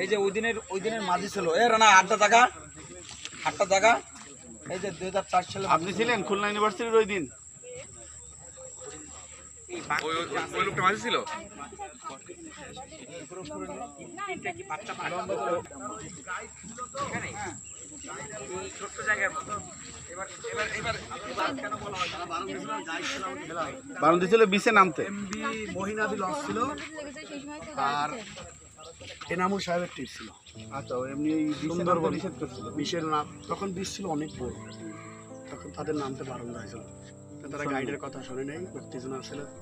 এই যে ওই দিনের মাঝি ছিল এ রানা 8টা টাকা এই যে 2004 সালে আপনি ছিলেন খুলনা ইউনিভার্সিটির ওই দিন? ওই লোকটা মাঝে ছিল। বারণ দিয়েছিল বিচে নামতে। এমবি মহিনাদি লঞ্চ ছিল আর এনামুল সাহেবের টিপ ছিল। আচ্ছা, এমনি সুন্দরবন নিষেধ করছিল। বিশের নাম তখন বিশ ছিল অনেক বড়, তখন তাদের নামতে বারণ হয়েছিল। তারা গাইডের কথা শোনে নাই, উত্তেজনা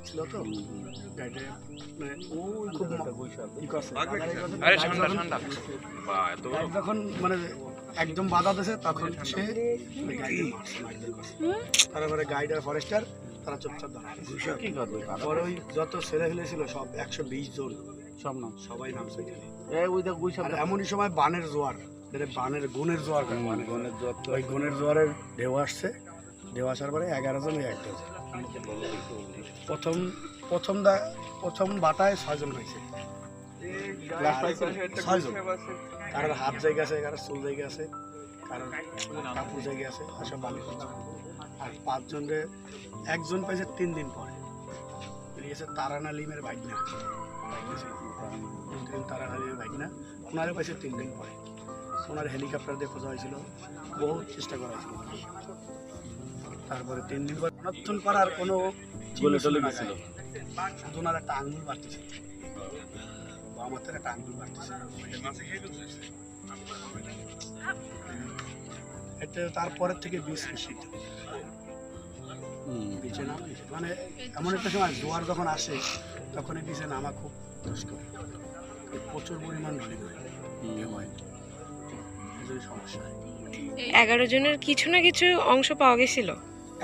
ছিল তো গাইডে মানে ওই খুব যখন মানে একদম বাধা দিয়েছে তখন সে তারপরে গাইড আর ফরেস্টার তারা চুপচাপ দাঁড়ায়। পরে ওই যত ছেলে ফেলে ছিল সব 120 জন সব নাম সবাই নামছে। এমনই সময় বানের জোয়ার, গুণের জোয়ার, ওই গুণের জোয়ারের ঢেউ আসছে। ঢেউ আসার পরে 11 জন একটা প্রথম বাটায় 6 জন হয়েছে। 6 জন, কারোর হাত জায়গা আছে, কারোর চুল জায়গা আছে, কারোর কাপড় জায়গা আছে, সব বালি করছে। আর 5 জনের একজন পাইছে 3 দিন পরে, বেরিয়েছে তারানা লিমের ভাগনা, তারানা লিমের ভাগনা, ওনারে পাইছে 3 দিন পরে। ওনার হেলিকপ্টার দিয়ে খোঁজা হয়েছিল, বহুত চেষ্টা করা হয়েছিল। তারপরে 3 দিন পর নতুন করার কোনো চলে গেছিল, শুধু ওনার একটা আঙ্গুল বাড়তেছে, বাম হাতের একটা আঙ্গুল বাড়তেছে। এটা তারপরের থেকে বিষ নিষিদ্ধ, বিচে নামা মানে এমন একটা সময় জোয়ার যখন আসে তখন এই বিচে নামা খুব দুষ্কর, প্রচুর পরিমাণ ঢুলি হয়, সমস্যা। 11 জনের কিছু না কিছু অংশ পাওয়া গেছিল।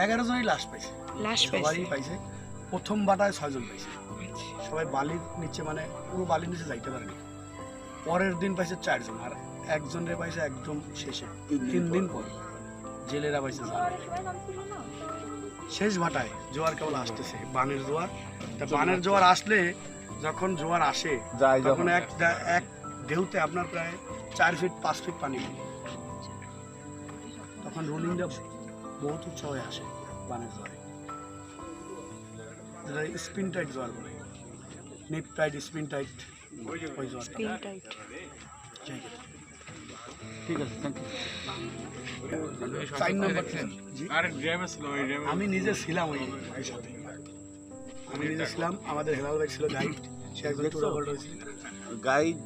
11 জনই লাশ পাইছে, সবাই পাইছে। প্রথম বাটায় 6 জন পাইছে, সবাই বালির নিচে মানে পুরো বালির নিচে যাইতে পারেনি। পরের দিন পাইছে 4 জন, আর একজনের পাইছে একদম শেষে 3 দিন পর। জেলেরা পাইছে শেষ ভাটায়। জোয়ার কেবল আসতেছে, বানের জোয়ার। বানের জোয়ার আসলে যখন জোয়ার আসে তখন এক ঢেউতে আপনার প্রায় 4 ফিট 5 ফিট পানি, তখন রোলিংটা বহুত উচ্চ হয়ে আসে বানের জোয়ারে, যেটা স্পিন টাইট জোয়ার বলে, নিপ টাইট, স্পিন টাইট, ওই জোয়ারটা। ঠিক আছে, থ্যাংক ইউ। 4 নম্বর আমি নিজে ছিলাম ওই সাথে, আমি নিজে ছিলাম। আমাদের হেলাল ভাই ছিল গাইড, সে একজন ট্যুর অপারেটর হয়েছিল গাইড।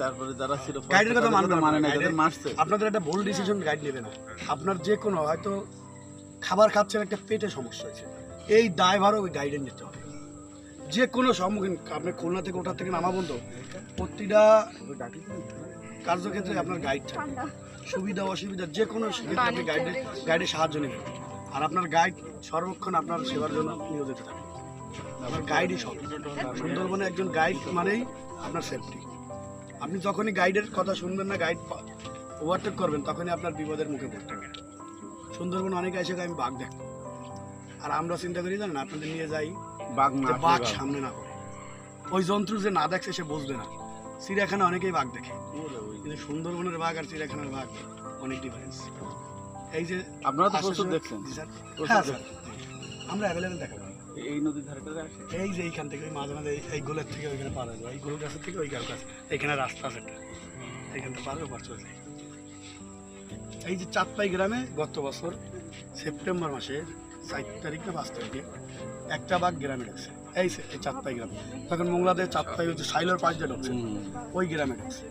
তারপরে যারা ছিল গাইডের কথা মানে না, মারছে। আপনাদের একটা ভুল ডিসিশন গাইড নেবে না। আপনার যে কোনো হয়তো খাবার খাচ্ছেন, একটা পেটে সমস্যা হয়েছে, এই দায়ভারও ওই গাইডের নিতে হবে। যে কোনো সম্মুখীন আপনি খুলনা থেকে ওঠার থেকে নামা বন্ধ, প্রতিটা কার্যক্ষেত্রে আপনার গাইড থাকবে। সুবিধা অসুবিধা যে কোনো ক্ষেত্রে আপনি গাইডের সাহায্য নেবেন। আর আপনার গাইড সর্বক্ষণ আপনার সেবার জন্য নিয়োজিত থাকবে। আপনার গাইডই সব। সুন্দরবনে একজন গাইড মানেই আপনার সেফটি। আপনি যখনই গাইডের কথা শুনবেন না, গাইড ওভারটেক করবেন, তখনই আপনার বিপদের মুখে পড়তে হবে। সুন্দরবনে অনেকে এসে আমি বাঘ দেখবো, আর আমরা চিন্তা করি জানেন আপনাদের নিয়ে যাই বাঘ সামনে না করে। ওই জন্তু যে না দেখছে সে বুঝবে না। চিড়িয়াখানা অনেকেই বাঘ দেখে, কিন্তু সুন্দরবনের বাঘ আর চিড়িয়াখানার বাঘ অনেক ডিফারেন্স। এই যে আপনারা তো প্রচুর দেখছেন। হ্যাঁ স্যার, আমরা অ্যাভেলেবেল দেখাবো। এই নদীর ধারে এই যে এইখান থেকে মাঝে মাঝে এই গোলের থেকে ওইখানে পার হয়ে যায়, এই গোল গাছের থেকে ওই গাছ গাছ, এখানে রাস্তা আছে একটা, এইখানটা পার হয়ে পার চলে যায়। এই যে চাঁদপাই গ্রামে গত বছর সেপ্টেম্বর মাসের 4 তারিখ না 5 তারিখে একটা বাঘ গ্রামে ঢুকছে, এই চাঁদপাই গ্রামে। তখন মোংলাদের চাঁদপাই হচ্ছে সাইলোর পাশ দিয়ে ঢুকছে, ওই গ্রামে ঢুকছে।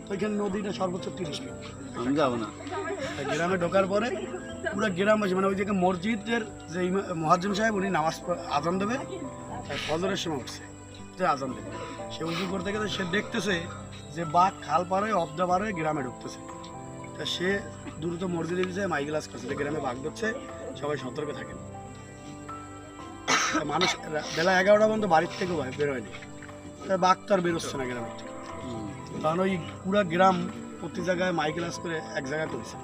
তো ওইখানে নদীটা সর্বোচ্চ 30 ফিট। আমি যাবো না। গ্রামে ঢোকার পরে পুরো গ্রামবাসী মানে ওই যে মসজিদের যে মুয়াজ্জিন সাহেব উনি নামাজ আজান দেবে, ফজরের সময় উঠছে যে আজান দেবে, সে উজু করতে গেলে সে দেখতেছে যে বাঘ খাল পার হয়ে অবদা পার হয়ে গ্রামে ঢুকতেছে। তা সে দ্রুত মসজিদে গিয়ে মাইগ্লাস করছে যে গ্রামে বাঘ ঢুকছে, সবাই সতর্ক থাকেন। মানুষ বেলা 11টা পর্যন্ত বাড়ির থেকে বেরোয়নি, তা বাঘ তো আর বেরোচ্ছে না গ্রামের থেকে। কারণ ওই পুরা গ্রাম প্রতি জায়গায় মাইগ্লাস করে এক জায়গা করেছে,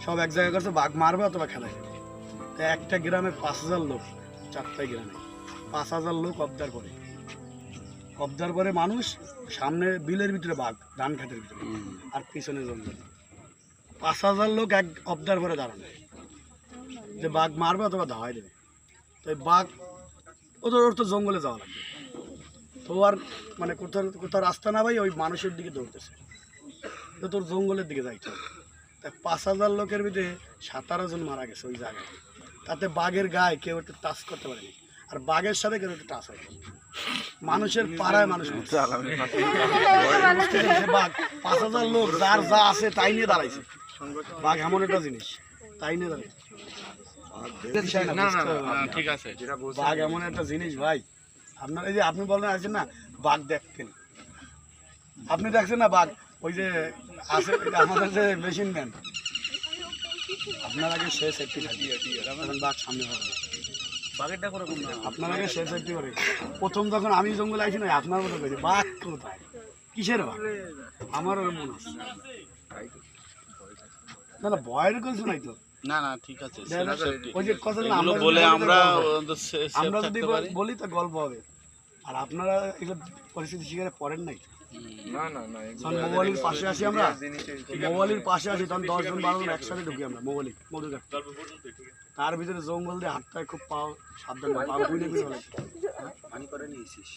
সব এক জায়গায় করছে বাঘ মারবে অথবা খেলায়। তো একটা গ্রামে 5000 লোক, চারটায় গ্রামে 5000 লোক অবদার করে কবজার পরে মানুষ, সামনে বিলের ভিতরে বাঘ, ধান খেতের ভিতরে, আর পিছনে জঙ্গল। 5,000 লোক এক অবদার পরে দাঁড়ানো, যে বাঘ মারবে অথবা ধাওয়াই দেবে। তো এই বাঘ ওর তো জঙ্গলে যাওয়া লাগবে, তো আর মানে কোথাও কোথাও রাস্তা না ভাই, ওই মানুষের দিকে দৌড়তেছে, তো তোর জঙ্গলের দিকে যাইতে হবে। তাই 5,000 লোকের ভিতরে 17 জন মারা গেছে ওই জায়গায়। তাতে বাঘের গায়ে কেউ একটু টাচ করতে পারেনি, আর বাঘের সাথে কেউ একটু টাচ হয়। মানুষের পাড়ায় মানুষ মরছে। বাঘ 5,000 লোক যার যা আছে তাই নিয়ে দাঁড়াইছে। বাঘ এমন একটা জিনিস, তাই নিয়ে দাঁড়াইছে। ঠিক আছে বাঘ এমন একটা জিনিস ভাই, আপনার এই যে আপনি বলেন আছেন না বাঘ দেখতেন, আপনি দেখছেন না বাঘ ওই যে আছে আমাদের যে মেশিন ম্যান, আপনার আগে সে সেফটি থাকে, বাঘ সামনে হবে। বাঘেরটা করে কম না। আপনার আগে সে সেফটি করে। প্রথম যখন আমি জঙ্গলে আইছি না, আপনার মতো করেছি বাঘ কোথায়, কিসের বাঘ, আমার ওর মনে হচ্ছে না না ভয়ের কিছু নাই তো। না না ঠিক আছে। ওই যে কথা এগুলো বলে আমরা আমরা যদি বলি তা গল্প হবে, আর আপনারা এগুলো পরিস্থিতি শিকারে পড়েন নাই। না না না মোবাইলের পাশে আসি আমরা, মোবাইলের পাশে আসি তখন 10 জন 12 জন একসাথে ঢুকি আমরা মোবাইল মধু কাটতে। তার ভিতরে জঙ্গল দিয়ে হাঁটতে খুব পাও সাবধান, পাও বুঝে পানি করে নিয়েছিস।